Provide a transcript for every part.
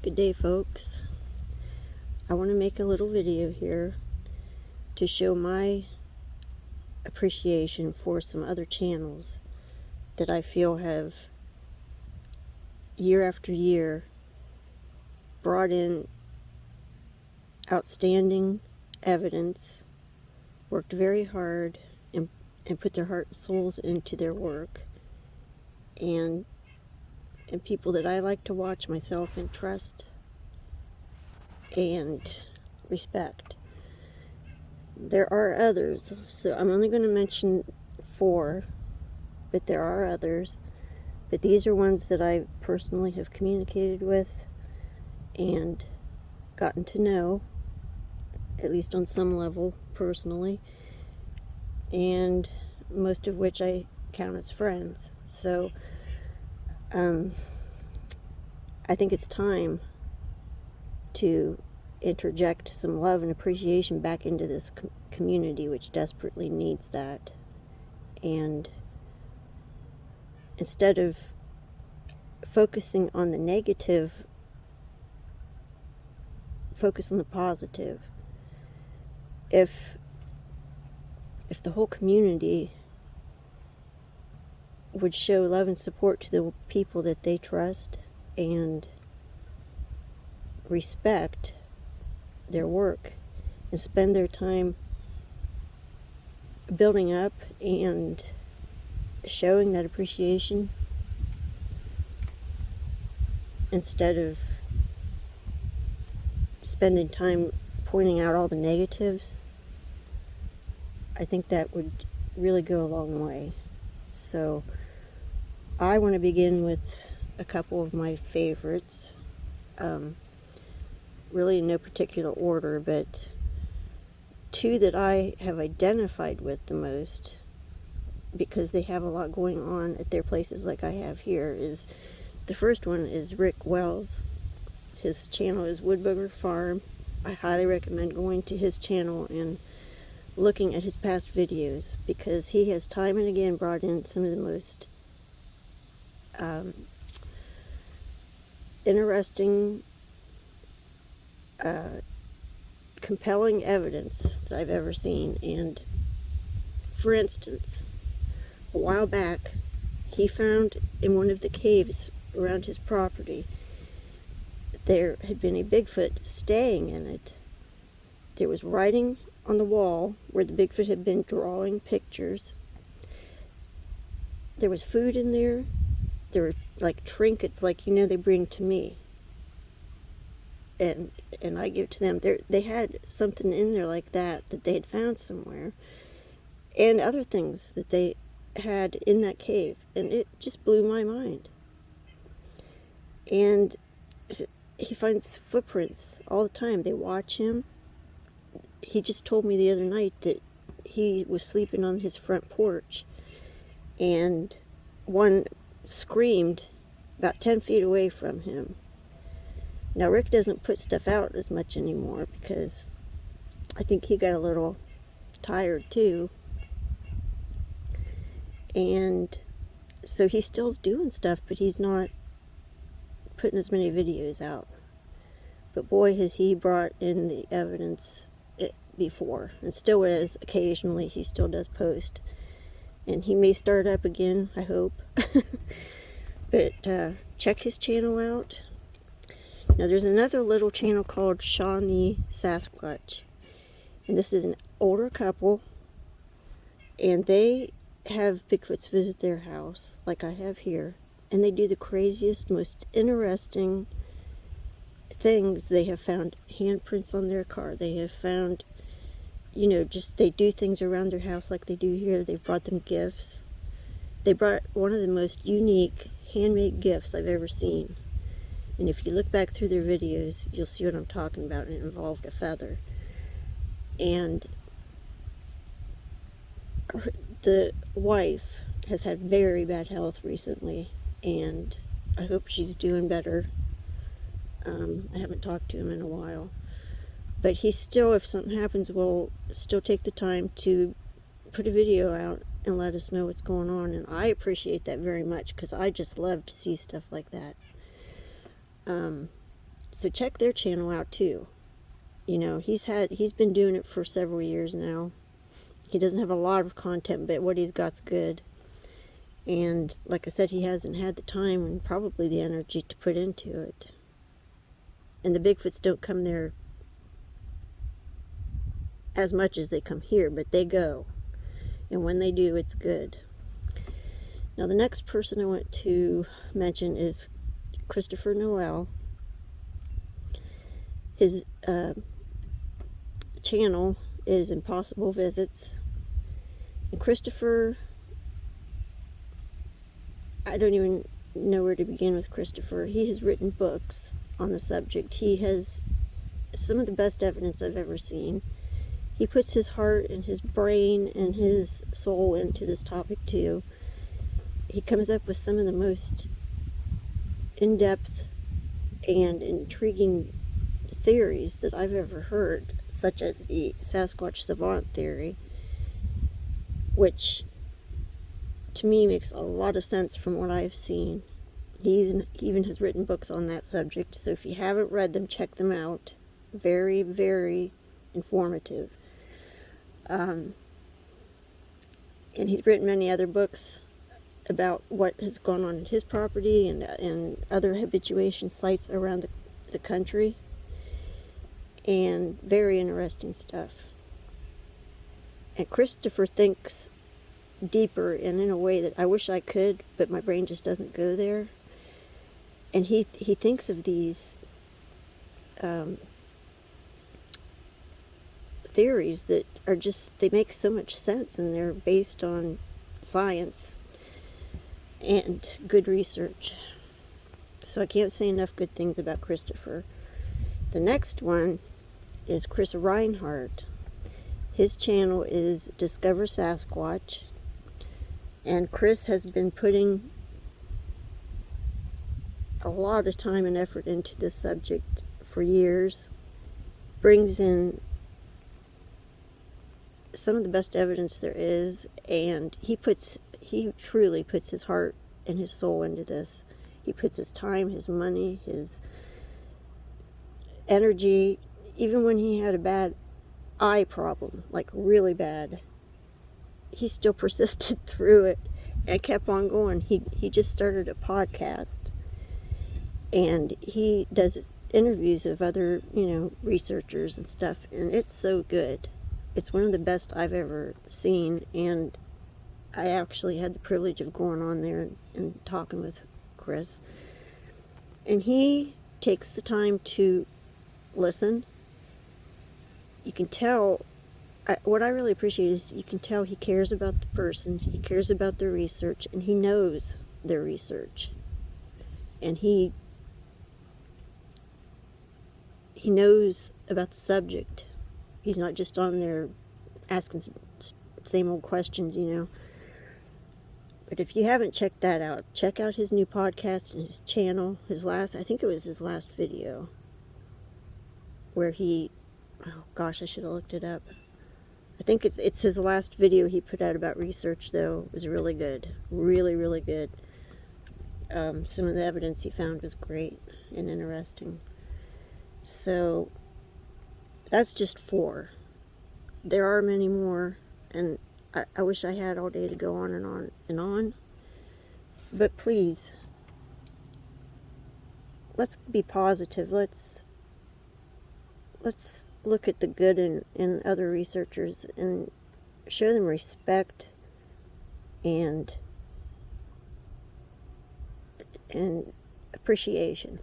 Good day, folks. I want to make a little video here to show my appreciation for some other channels that I feel have year after year brought in outstanding evidence, worked very hard, and put their heart and souls into their work, and people that I like to watch myself and trust and respect. There are others, so I'm only going to mention 4, but there are others. But these are ones that I personally have communicated with and gotten to know, at least on some level, personally, and most of which I count as friends. So, I think it's time to interject some love and appreciation back into this community, which desperately needs that. And instead of focusing on the negative, focus on the positive. If the whole community would show love and support to the people that they trust and respect their work and spend their time building up and showing that appreciation instead of spending time pointing out all the negatives, I think that would really go a long way. So I want to begin with a couple of my favorites, really in no particular order, but 2 that I have identified with the most because they have a lot going on at their places like I have here. Is the first one is Rick Wells. His channel is Woodbugger Farm. I highly recommend going to his channel and looking at his past videos, because he has time and again brought in some of the most interesting, compelling evidence that I've ever seen. And for instance, a while back, he found in one of the caves around his property, there had been a Bigfoot staying in it. There was writing on the wall where the Bigfoot had been drawing pictures. There was food in there. There were like trinkets, like they bring to me, and I give to them. They had something in there like that they had found somewhere, and other things that they had in that cave, and it just blew my mind. And he finds footprints all the time. They watch him. He just told me the other night that he was sleeping on his front porch, and one screamed about 10 feet away from him. Now, Rick doesn't put stuff out as much anymore because I think he got a little tired too. And so he's still doing stuff, but he's not putting as many videos out. But boy, has he brought in the evidence before, and still is. Occasionally he still does post, and he may start up again, I hope. But check his channel out. Now there's another little channel called Shawnee Sasquatch, and this is an older couple, and they have Bigfoots visit their house like I have here, and they do the craziest, most interesting things. They have found handprints on their car. They have found, they do things around their house like they do here. They've brought them gifts. They brought one of the most unique handmade gifts I've ever seen. And if you look back through their videos, you'll see what I'm talking about. It involved a feather. And the wife has had very bad health recently, and I hope she's doing better. I haven't talked to him in a while. But he still, if something happens, will still take the time to put a video out and let us know what's going on. And I appreciate that very much, because I just love to see stuff like that. So check their channel out too. You know, he's been doing it for several years now. He doesn't have a lot of content, but what he's got's good. And like I said, he hasn't had the time and probably the energy to put into it. And the Bigfoots don't come there as much as they come here, but they go. And when they do, it's good. Now, the next person I want to mention is Christopher Noel. His channel is Impossible Visits. And Christopher, I don't even know where to begin with Christopher. He has written books on the subject. He has some of the best evidence I've ever seen. He puts his heart and his brain and his soul into this topic too. He comes up with some of the most in-depth and intriguing theories that I've ever heard, such as the Sasquatch savant theory, which to me makes a lot of sense from what I've seen. He even has written books on that subject, so if you haven't read them, check them out. Very, very informative. And he's written many other books about what has gone on at his property and other habituation sites around the country. And very interesting stuff. And Christopher thinks deeper and in a way that I wish I could, but my brain just doesn't go there. And he thinks of these theories that are just, they make so much sense, and they're based on science and good research. So I can't say enough good things about Christopher. The next one is Chris Reinhart. His channel is Discover Sasquatch, and Chris has been putting a lot of time and effort into this subject for years. Brings in some of the best evidence there is, and he truly puts his heart and his soul into this. He puts his time, his money, his energy. Even when he had a bad eye problem, like really bad, he still persisted through it and kept on going. He just started a podcast, and he does interviews of other, researchers and stuff, and it's so good. It's one of the best I've ever seen, and I actually had the privilege of going on there and talking with Chris. And he takes the time to listen. You can tell, what I really appreciate is you can tell he cares about the person, he cares about their research, and he knows their research. And he knows about the subject. He's not just on there asking same old questions, But if you haven't checked that out, check out his new podcast and his channel. I think it was his last video, where oh gosh, I should have looked it up. I think it's his last video he put out about research, though. It was really good. Really, really good. Some of the evidence he found was great and interesting. So, that's just 4. There are many more, and I wish I had all day to go on and on and on. But please, let's be positive. Let's look at the good in other researchers and show them respect and appreciation.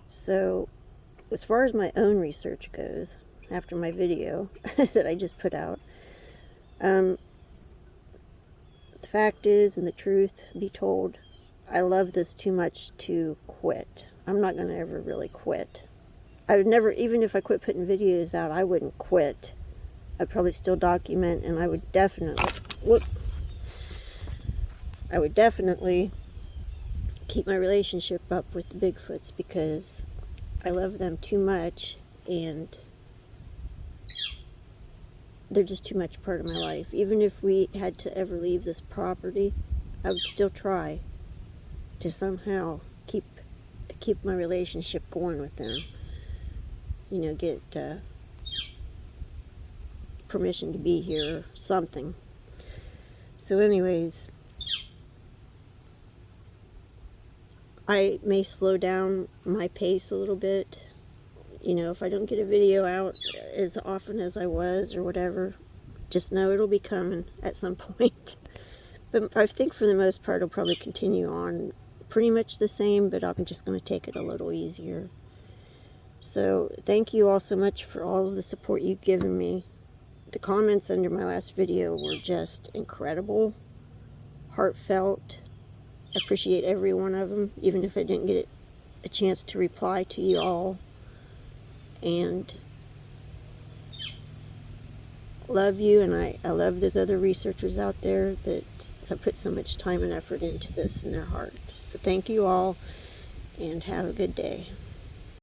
So, as far as my own research goes, after my video that I just put out, the fact is, and the truth be told, I love this too much to quit. I'm not going to ever really quit. I would never, even if I quit putting videos out, I wouldn't quit. I'd probably still document, and I would definitely keep my relationship up with the Bigfoots, because I love them too much, and they're just too much part of my life. Even if we had to ever leave this property, I would still try to somehow keep keep my relationship going with them. You know, get permission to be here or something. So anyways, I may slow down my pace a little bit. You know, if I don't get a video out as often as I was or whatever, just know it'll be coming at some point. But I think for the most part, I'll probably continue on pretty much the same, but I'm just going to take it a little easier. So thank you all so much for all of the support you've given me. The comments under my last video were just incredible, heartfelt. I appreciate every one of them, even if I didn't get a chance to reply to you all. And love you, and I love those other researchers out there that have put so much time and effort into this in their heart. So thank you all, and have a good day.